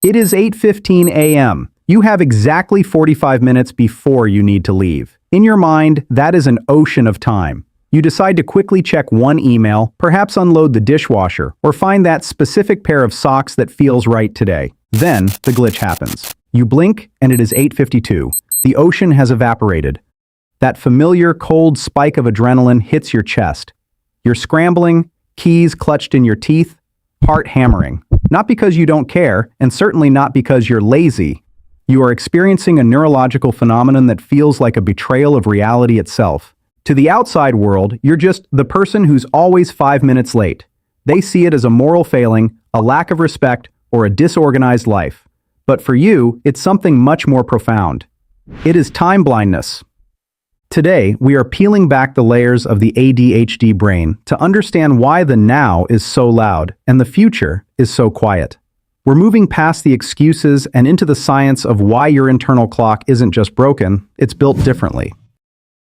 It is 8:15 a.m. You have exactly 45 minutes before you need to leave. In your mind, that is an ocean of time. You decide to quickly check one email, perhaps unload the dishwasher, or find that specific pair of socks that feels right today. Then, the glitch happens. You blink, and it is 8:52. The ocean has evaporated. That familiar cold spike of adrenaline hits your chest. You're scrambling, keys clutched in your teeth, heart hammering. Not because you don't care, and certainly not because you're lazy. You are experiencing a neurological phenomenon that feels like a betrayal of reality itself. To the outside world, you're just the person who's always 5 minutes late. They see it as a moral failing, a lack of respect, or a disorganized life. But for you, it's something much more profound. It is time blindness. Today, we are peeling back the layers of the ADHD brain to understand why the now is so loud and the future is so quiet. We're moving past the excuses and into the science of why your internal clock isn't just broken, it's built differently.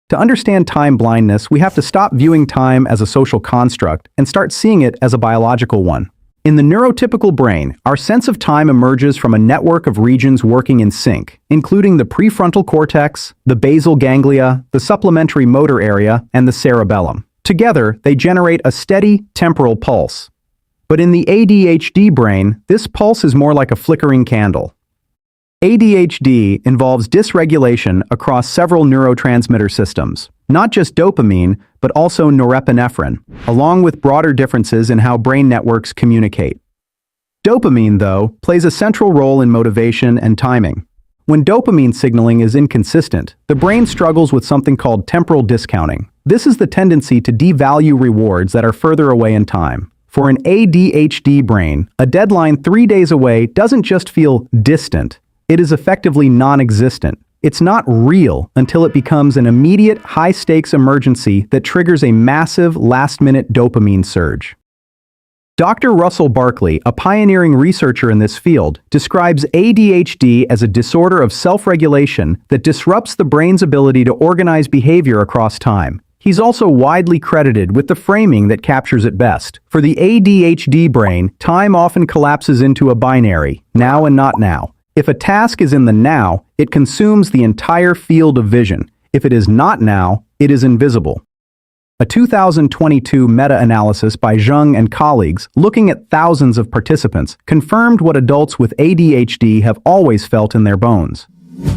To understand time blindness, we have to stop viewing time as a social construct and start seeing it as a biological one. In the neurotypical brain, our sense of time emerges from a network of regions working in sync, including the prefrontal cortex, the basal ganglia, the supplementary motor area, and the cerebellum. Together, they generate a steady, temporal pulse. But in the ADHD brain, this pulse is more like a flickering candle. ADHD involves dysregulation across several neurotransmitter systems, not just dopamine, but also norepinephrine, along with broader differences in how brain networks communicate. Dopamine, though, plays a central role in motivation and timing. When dopamine signaling is inconsistent, the brain struggles with something called temporal discounting. This is the tendency to devalue rewards that are further away in time. For an ADHD brain, a deadline 3 days away doesn't just feel distant. It is effectively non-existent. It's not real until it becomes an immediate, high-stakes emergency that triggers a massive, last-minute dopamine surge. Dr. Russell Barkley, a pioneering researcher in this field, describes ADHD as a disorder of self-regulation that disrupts the brain's ability to organize behavior across time. He's also widely credited with the framing that captures it best. For the ADHD brain, time often collapses into a binary, now and not now. If a task is in the now, it consumes the entire field of vision. If it is not now, it is invisible. A 2022 meta-analysis by Zhang and colleagues, looking at thousands of participants, confirmed what adults with ADHD have always felt in their bones.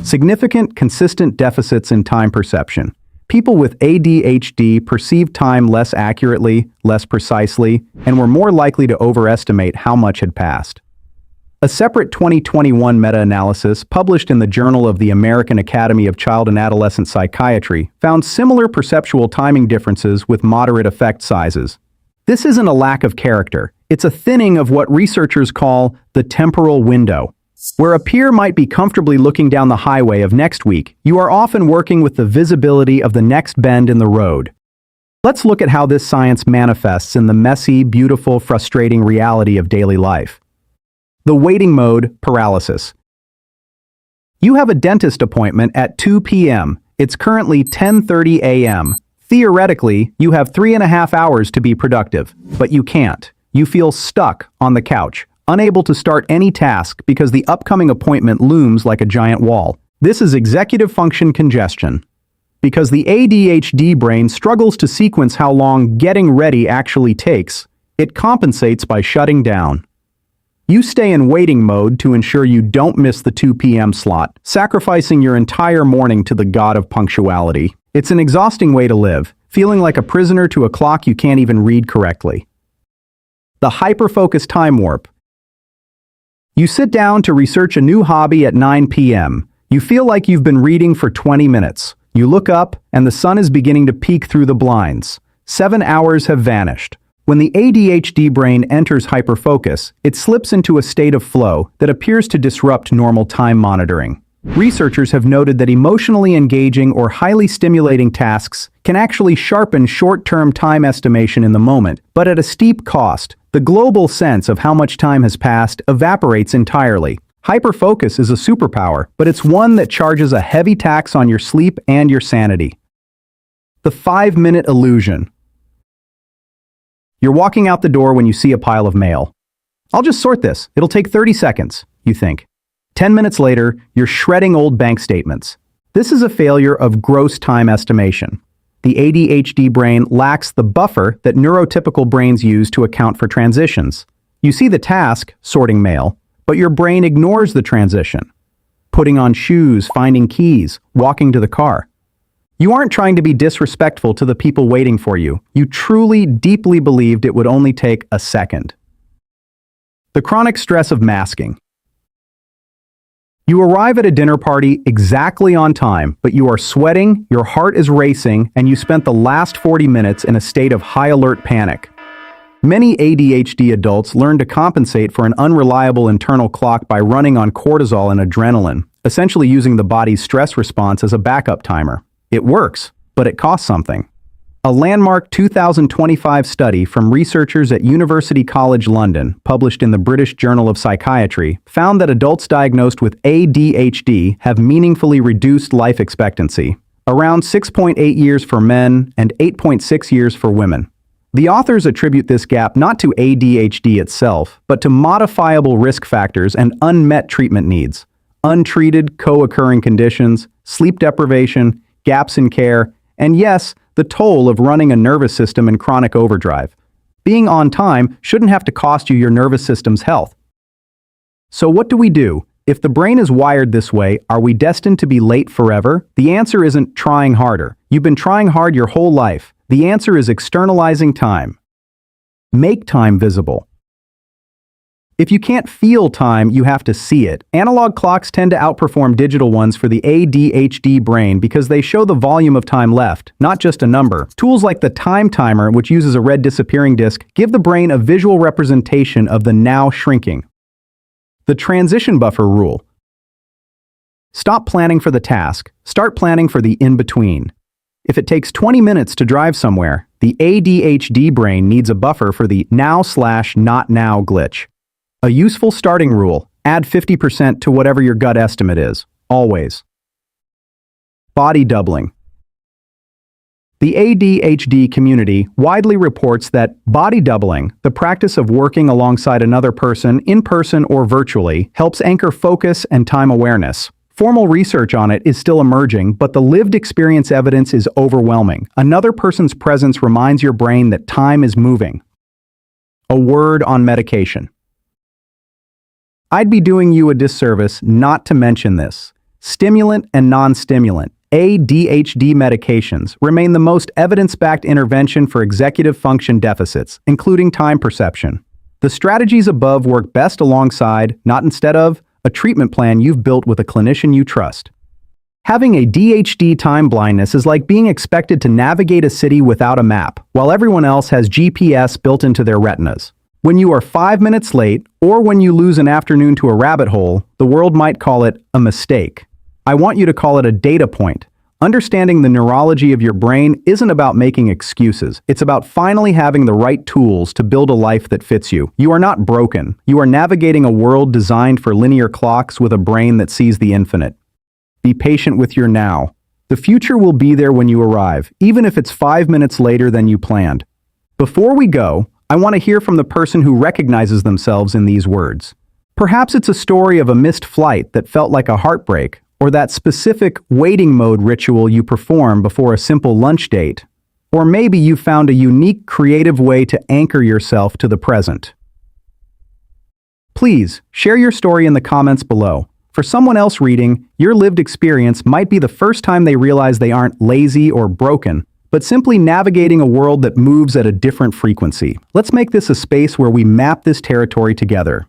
Significant, consistent deficits in time perception. People with ADHD perceived time less accurately, less precisely, and were more likely to overestimate how much had passed. A separate 2021 meta-analysis published in the Journal of the American Academy of Child and Adolescent Psychiatry found similar perceptual timing differences with moderate effect sizes. This isn't a lack of character, it's a thinning of what researchers call the temporal window. Where a peer might be comfortably looking down the highway of next week, you are often working with the visibility of the next bend in the road. Let's look at how this science manifests in the messy, beautiful, frustrating reality of daily life. The waiting mode, paralysis. You have a dentist appointment at 2 p.m. It's currently 10:30 a.m. Theoretically, you have 3.5 hours to be productive, but you can't. You feel stuck on the couch, unable to start any task because the upcoming appointment looms like a giant wall. This is executive function congestion. Because the ADHD brain struggles to sequence how long getting ready actually takes, it compensates by shutting down. You stay in waiting mode to ensure you don't miss the 2 p.m. slot, sacrificing your entire morning to the god of punctuality. It's an exhausting way to live, feeling like a prisoner to a clock you can't even read correctly. The hyperfocus time warp. You sit down to research a new hobby at 9 p.m. You feel like you've been reading for 20 minutes. You look up, and the sun is beginning to peek through the blinds. 7 hours have vanished. When the ADHD brain enters hyperfocus, it slips into a state of flow that appears to disrupt normal time monitoring. Researchers have noted that emotionally engaging or highly stimulating tasks can actually sharpen short-term time estimation in the moment, but at a steep cost. The global sense of how much time has passed evaporates entirely. Hyperfocus is a superpower, but it's one that charges a heavy tax on your sleep and your sanity. The 5-minute illusion. You're walking out the door when you see a pile of mail. I'll just sort this. It'll take 30 seconds. you think. 10 minutes later, you're shredding old bank statements. This is a failure of gross time estimation. The ADHD brain lacks the buffer that neurotypical brains use to account for transitions. You see the task, sorting mail, but your brain ignores the transition. Putting on shoes, finding keys, walking to the car. You aren't trying to be disrespectful to the people waiting for you. You truly, deeply believed it would only take a second. The chronic stress of masking. You arrive at a dinner party exactly on time, but you are sweating, your heart is racing, and you spent the last 40 minutes in a state of high alert panic. Many ADHD adults learn to compensate for an unreliable internal clock by running on cortisol and adrenaline, essentially using the body's stress response as a backup timer. It works, but it costs something. A landmark 2025 study from researchers at University College London, published in the British Journal of Psychiatry, found that adults diagnosed with ADHD have meaningfully reduced life expectancy, around 6.8 years for men and 8.6 years for women. The authors attribute this gap not to ADHD itself, but to modifiable risk factors and unmet treatment needs, untreated co-occurring conditions, sleep deprivation, gaps in care, and yes, the toll of running a nervous system in chronic overdrive. Being on time shouldn't have to cost you your nervous system's health. So what do we do? If the brain is wired this way, are we destined to be late forever? The answer isn't trying harder. You've been trying hard your whole life. The answer is externalizing time. Make time visible. If you can't feel time, you have to see it. Analog clocks tend to outperform digital ones for the ADHD brain because they show the volume of time left, not just a number. Tools like the time timer, which uses a red disappearing disk, give the brain a visual representation of the now shrinking. The transition buffer rule. Stop planning for the task. Start planning for the in-between. If it takes 20 minutes to drive somewhere, the ADHD brain needs a buffer for the now/not now glitch. A useful starting rule: add 50% to whatever your gut estimate is, always. Body doubling. The ADHD community widely reports that body doubling, the practice of working alongside another person in person or virtually, helps anchor focus and time awareness. Formal research on it is still emerging, but the lived experience evidence is overwhelming. Another person's presence reminds your brain that time is moving. A word on medication. I'd be doing you a disservice not to mention this. Stimulant and non-stimulant, ADHD medications, remain the most evidence-backed intervention for executive function deficits, including time perception. The strategies above work best alongside, not instead of, a treatment plan you've built with a clinician you trust. Having ADHD time blindness is like being expected to navigate a city without a map, while everyone else has GPS built into their retinas. When you are 5 minutes late, or when you lose an afternoon to a rabbit hole, the world might call it a mistake. I want you to call it a data point. Understanding the neurology of your brain isn't about making excuses. It's about finally having the right tools to build a life that fits you. You are not broken. You are navigating a world designed for linear clocks with a brain that sees the infinite. Be patient with your now. The future will be there when you arrive, even if it's 5 minutes later than you planned. Before we go, I want to hear from the person who recognizes themselves in these words. Perhaps it's a story of a missed flight that felt like a heartbreak, or that specific waiting mode ritual you perform before a simple lunch date. Or maybe you found a unique, creative way to anchor yourself to the present. Please, share your story in the comments below. For someone else reading, your lived experience might be the first time they realize they aren't lazy or broken, but simply navigating a world that moves at a different frequency. Let's make this a space where we map this territory together.